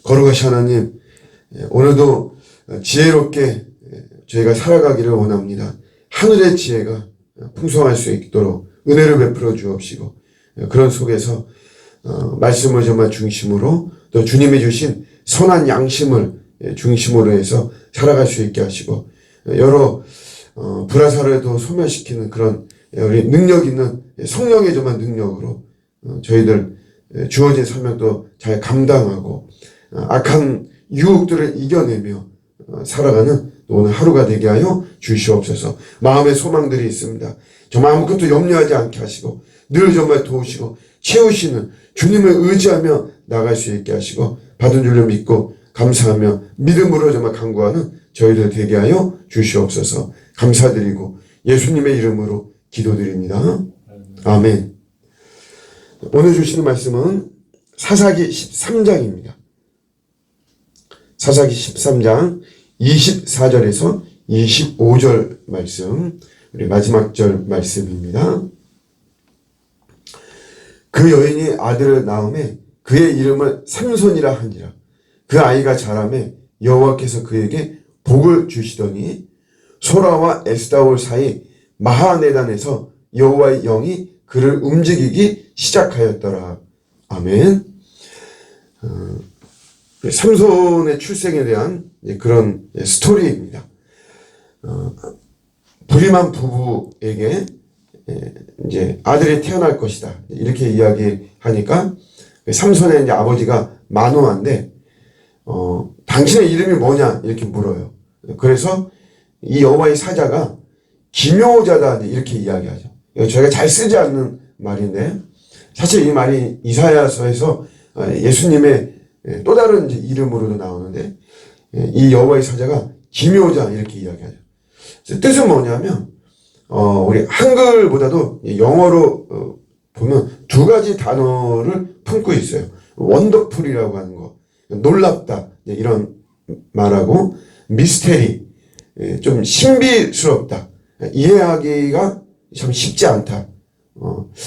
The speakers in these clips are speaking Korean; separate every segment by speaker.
Speaker 1: 거룩하신 하나님, 오늘도 지혜롭게 저희가 살아가기를 원합니다. 하늘의 지혜가 풍성할 수 있도록 은혜를 베풀어 주옵시고, 그런 속에서 말씀을 정말 중심으로 또 주님이 주신 선한 양심을 중심으로 해서 살아갈 수 있게 하시고, 여러 불화사를 소멸시키는 그런 우리 능력 있는 성령의 정말 능력으로 저희들 주어진 사명도 잘 감당하고 악한 유혹들을 이겨내며 살아가는 오늘 하루가 되게 하여 주시옵소서. 마음의 소망들이 있습니다. 정말 아무것도 염려하지 않게 하시고 늘 정말 도우시고 채우시는 주님을 의지하며 나갈 수 있게 하시고 받은 줄을 믿고 감사하며 믿음으로 정말 간구하는 저희들 되게 하여 주시옵소서. 감사드리고 예수님의 이름으로 기도드립니다. 아멘. 오늘 주시는 말씀은 사사기 13장입니다. 사사기 13장 24절에서 25절 말씀, 우리 마지막 절 말씀입니다. 그 여인이 아들을 낳음에 그의 이름을 삼손이라 하니라. 그 아이가 자라매 여호와께서 그에게 복을 주시더니 소라와 에스다올 사이 마하네단에서 여호와의 영이 그를 움직이기 시작하였더라. 아멘. 삼손의 출생에 대한 그런 스토리입니다. 불임한 부부에게 이제 아들이 태어날 것이다. 이렇게 이야기하니까 삼손의 이제 아버지가 마노아인데, 당신의 이름이 뭐냐? 이렇게 물어요. 그래서 이 여호와의 사자가 기묘자다. 이렇게 이야기하죠. 저희가 잘 쓰지 않는 말인데, 사실 이 말이 이사야서에서 예수님의 또 다른 이름으로도 나오는데, 이 여호와의 사자가 기묘자 이렇게 이야기하죠. 뜻은 뭐냐면, 우리 한글보다도 영어로 보면 두 가지 단어를 품고 있어요. 원더풀이라고 하는 거, 놀랍다 이런 말하고, 미스테리, 좀 신비스럽다, 이해하기가 참 쉽지 않다,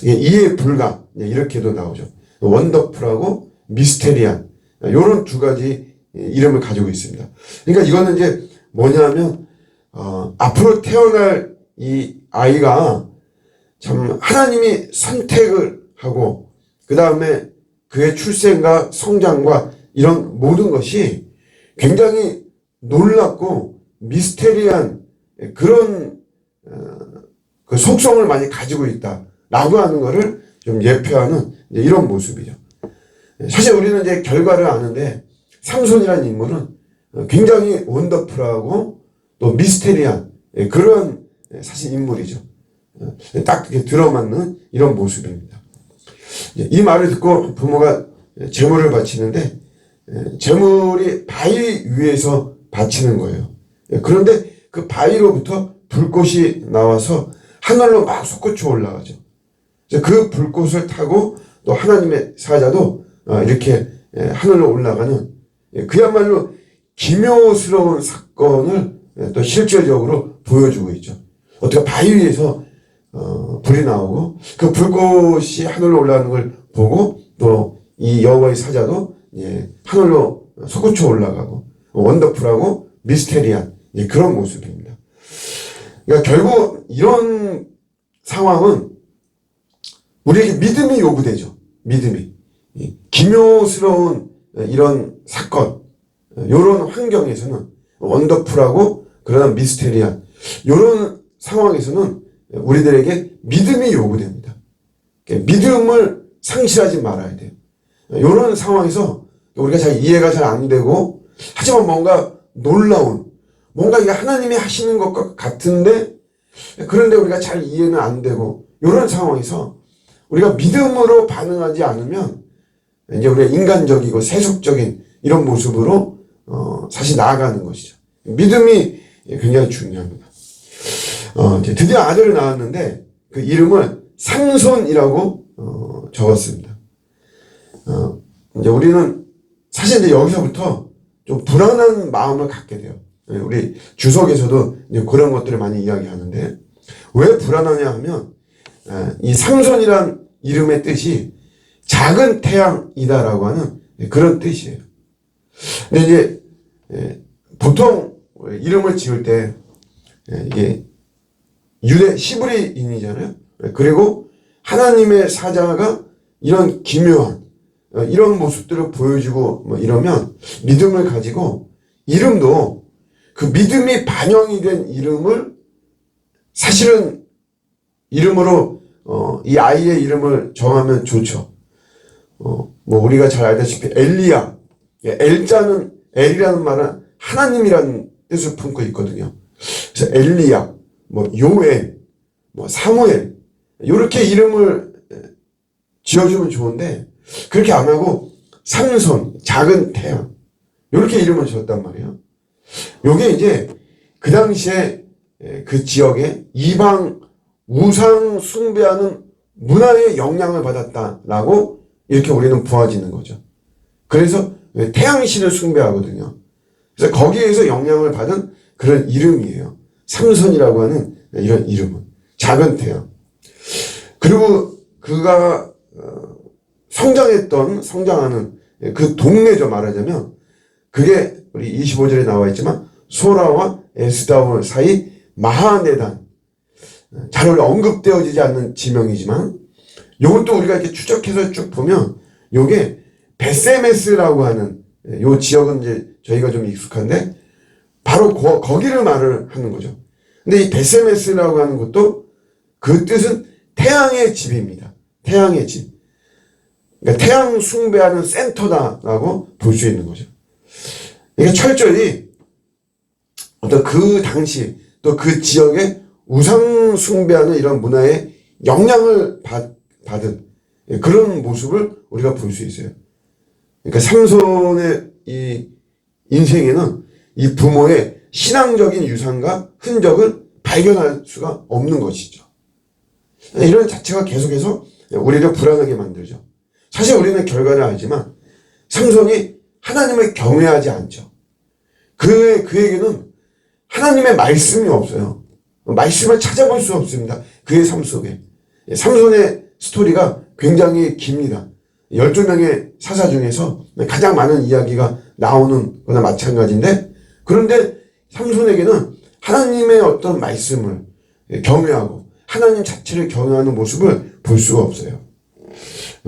Speaker 1: 이해 불가 이렇게도 나오죠. 원더풀하고 미스테리한, 이런 두 가지 이름을 가지고 있습니다. 그러니까 이거는 이제 뭐냐면 앞으로 태어날 이 아이가 참 하나님이 선택을 하고 그 다음에 그의 출생과 성장과 이런 모든 것이 굉장히 놀랍고 미스테리한 그런 그 속성을 많이 가지고 있다라고 하는 것을 좀 예표하는 이런 모습이죠. 사실 우리는 이제 결과를 아는데 삼손이라는 인물은 굉장히 원더풀하고 또 미스테리한 그런 사실 인물이죠. 딱 들어맞는 이런 모습입니다. 이 말을 듣고 부모가 제물을 바치는데 제물이 바위 위에서 바치는 거예요. 그런데 그 바위로부터 불꽃이 나와서 하늘로 막 솟구쳐 올라가죠. 그 불꽃을 타고 또 하나님의 사자도 이렇게 하늘로 올라가는 그야말로 기묘스러운 사건을 또 실질적으로 보여주고 있죠. 어떻게 바위 위에서 불이 나오고 그 불꽃이 하늘로 올라가는 걸 보고 또 이 여호와의 사자도 하늘로 솟구쳐 올라가고 원더풀하고 미스테리한 그런 모습입니다. 그러니까 결국 이런 상황은 우리에게 믿음이 요구되죠. 믿음이. 기묘스러운 이런 사건, 이런 환경에서는 원더풀하고 그러나 미스테리한 이런 상황에서는 우리들에게 믿음이 요구됩니다. 믿음을 상실하지 말아야 돼요. 이런 상황에서 우리가 잘 이해가 잘 안 되고 하지만 뭔가 놀라운 뭔가 이게 하나님이 하시는 것과 같은데 그런데 우리가 잘 이해는 안 되고 이런 상황에서 우리가 믿음으로 반응하지 않으면 이제 우리가 인간적이고 세속적인 이런 모습으로 사실 나아가는 것이죠. 믿음이 굉장히 중요합니다. 이제 드디어 아들을 낳았는데 그 이름을 삼손이라고 적었습니다. 이제 우리는 사실 이제 여기서부터 좀 불안한 마음을 갖게 돼요. 우리 주석에서도 이제 그런 것들을 많이 이야기하는데 왜 불안하냐 하면 이 삼손이란 이름의 뜻이 작은 태양이다라고 하는 그런 뜻이에요. 근데 이제 보통 이름을 지을 때 이게 유대 히브리인이잖아요. 그리고 하나님의 사자가 이런 기묘한 이런 모습들을 보여주고 뭐 이러면 믿음을 가지고 이름도 그 믿음이 반영이 된 이름을 사실은 이름으로 이 아이의 이름을 정하면 좋죠. 뭐 우리가 잘 알다시피 엘리야, 엘자는 엘이라는 말은 하나님이라는 뜻을 품고 있거든요. 그래서 엘리야, 뭐 요엘, 뭐 사무엘 이렇게 이름을 지어주면 좋은데 그렇게 안 하고 삼손, 작은 태양 이렇게 이름을 지었단 말이에요. 요게 이제 그 당시에 그 지역에 이방 우상 숭배하는 문화의 영향을 받았다라고 이렇게 우리는 부화짓는 거죠. 그래서 태양신을 숭배하거든요. 그래서 거기에서 영향을 받은 그런 이름이에요. 삼손이라고 하는 이런 이름은 작은 태양. 그리고 그가 성장하는 그 동네죠. 말하자면 그게 우리 25절에 나와 있지만 소라와 에스다올 사이 마하네단, 잘 언급되어지지 않는 지명이지만 이것도 우리가 이렇게 추적해서 쭉 보면 요게 베세메스라고 하는 요 지역은 이제 저희가 좀 익숙한데 바로 거기를 말을 하는 거죠. 근데 이 베세메스라고 하는 것도 그 뜻은 태양의 집입니다. 태양의 집. 그러니까 태양 숭배하는 센터다라고 볼 수 있는 거죠. 그러니까 철저히 어떤 그 당시 또 그 지역의 우상 숭배하는 이런 문화에 영향을 받은 그런 모습을 우리가 볼 수 있어요. 그러니까 삼손의 이 인생에는 이 부모의 신앙적인 유산과 흔적을 발견할 수가 없는 것이죠. 이런 자체가 계속해서 우리를 불안하게 만들죠. 사실 우리는 결과를 알지만 삼손이 하나님을 경외하지 않죠. 그에게는 하나님의 말씀이 없어요. 말씀을 찾아볼 수 없습니다. 그의 삶 속에. 삼손의 스토리가 굉장히 깁니다. 12명의 사사 중에서 가장 많은 이야기가 나오는 거나 마찬가지인데, 그런데 삼손에게는 하나님의 어떤 말씀을 경외하고 하나님 자체를 경외하는 모습을 볼 수가 없어요.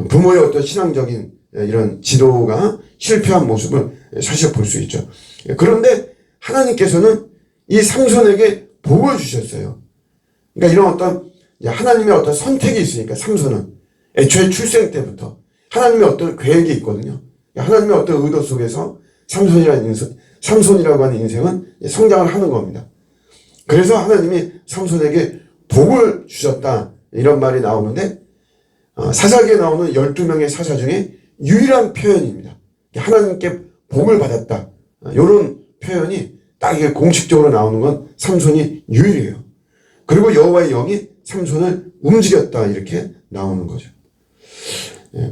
Speaker 1: 부모의 어떤 신앙적인 이런 지도가 실패한 모습을 사실 볼 수 있죠. 그런데 하나님께서는 이 삼손에게 복을 주셨어요. 그러니까 이런 어떤 하나님의 어떤 선택이 있으니까 삼손은 애초에 출생 때부터 하나님의 어떤 계획이 있거든요. 하나님의 어떤 의도 속에서 삼손이라고 하는 인생은 성장을 하는 겁니다. 그래서 하나님이 삼손에게 복을 주셨다 이런 말이 나오는데 사사기에 나오는 12명의 사사 중에 유일한 표현입니다. 하나님께 복을 받았다. 이런 표현이 딱 이게 공식적으로 나오는 건 삼손이 유일해요. 그리고 여호와의 영이 삼손을 움직였다 이렇게 나오는 거죠.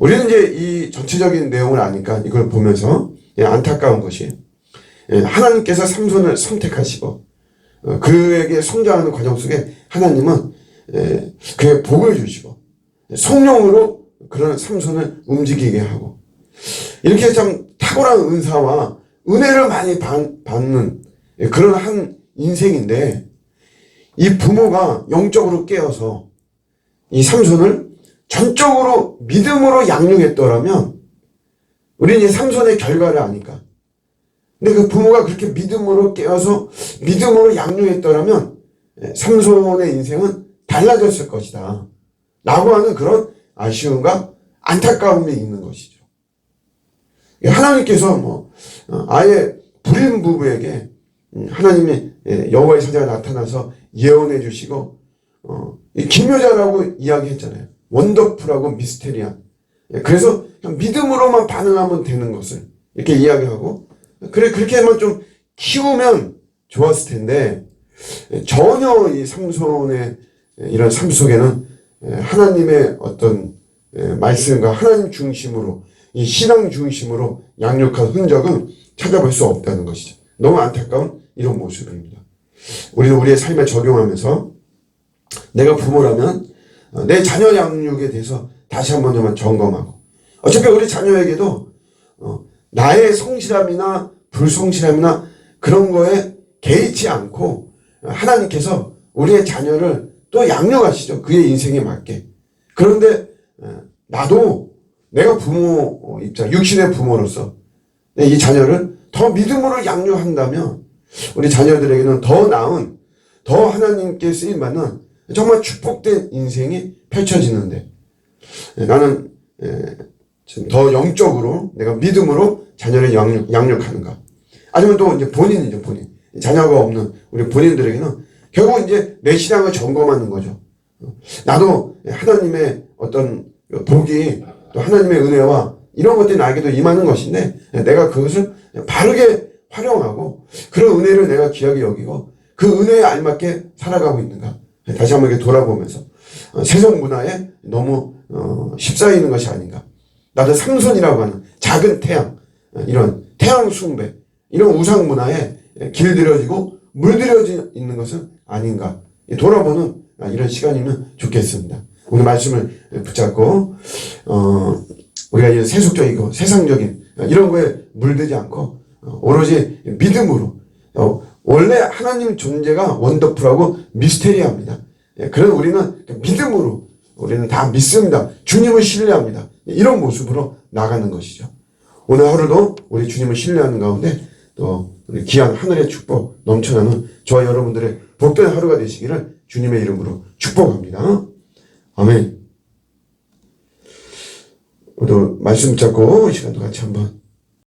Speaker 1: 우리는 이제 이 전체적인 내용을 아니까 이걸 보면서 안타까운 것이 하나님께서 삼손을 선택하시고 그에게 성장하는 과정 속에 하나님은 그의 복을 주시고 성령으로 그런 삼손을 움직이게 하고 이렇게 참 탁월한 은사와 은혜를 많이 받는 그런 한 인생인데 이 부모가 영적으로 깨어서 이 삼손을 전적으로 믿음으로 양육했더라면 우리는 이 삼손의 결과를 아니까. 근데 그 부모가 그렇게 믿음으로 깨어서 믿음으로 양육했더라면 삼손의 인생은 달라졌을 것이다 라고 하는 그런 아쉬움과 안타까움이 있는 것이죠. 하나님께서 아예 불임 부부에게 하나님이 여호와의 사자가 나타나서 예언해 주시고 기묘자라고 이야기했잖아요. 원더풀하고 미스테리한. 그래서 그냥 믿음으로만 반응하면 되는 것을 이렇게 이야기하고 그렇게만 좀 키우면 좋았을 텐데 전혀 이 삼손의 이런 삶 속에는 하나님의 어떤 말씀과 하나님 중심으로 이 신앙 중심으로 양육한 흔적은 찾아볼 수 없다는 것이죠. 너무 안타까운 이런 모습입니다. 우리는 우리의 삶에 적용하면서 내가 부모라면 내 자녀 양육에 대해서 다시 한번 점검하고 어차피 우리 자녀에게도 나의 성실함이나 불성실함이나 그런 거에 개의치 않고 하나님께서 우리의 자녀를 또 양육하시죠. 그의 인생에 맞게. 그런데 나도 내가 부모 입장, 육신의 부모로서 이 자녀를 더 믿음으로 양육한다면 우리 자녀들에게는 더 나은, 더 하나님께 쓰임받는 정말 축복된 인생이 펼쳐지는데 나는 좀 더 영적으로 내가 믿음으로 자녀를 양육하는가. 아니면 또 이제 본인이죠, 본인. 자녀가 없는 우리 본인들에게는 결국 이제 내 신앙을 점검하는 거죠. 나도 하나님의 어떤 복이 또 하나님의 은혜와 이런 것들이 나에게도 임하는 것인데 내가 그것을 바르게 활용하고 그런 은혜를 내가 귀하게 여기고 그 은혜에 알맞게 살아가고 있는가. 다시 한번 이렇게 돌아보면서 세상 문화에 너무 휩싸이는 것이 아닌가. 나도 삼손이라고 하는 작은 태양, 이런 태양 숭배, 이런 우상 문화에 길들여지고 물들여져 있는 것은 아닌가. 돌아보는 이런 시간이면 좋겠습니다. 오늘 말씀을 붙잡고 우리가 이런 세속적이고 세상적인 이런 거에 물들지 않고 오로지 믿음으로 원래 하나님 존재가 원더풀하고 미스테리합니다. 그런 우리는 믿음으로 우리는 다 믿습니다. 주님을 신뢰합니다. 이런 모습으로 나가는 것이죠. 오늘 하루도 우리 주님을 신뢰하는 가운데 또 우리 귀한 하늘의 축복 넘쳐나는 저와 여러분들의 복된 하루가 되시기를 주님의 이름으로 축복합니다. 아멘. 오늘 말씀 붙잡고 이 시간도 같이 한번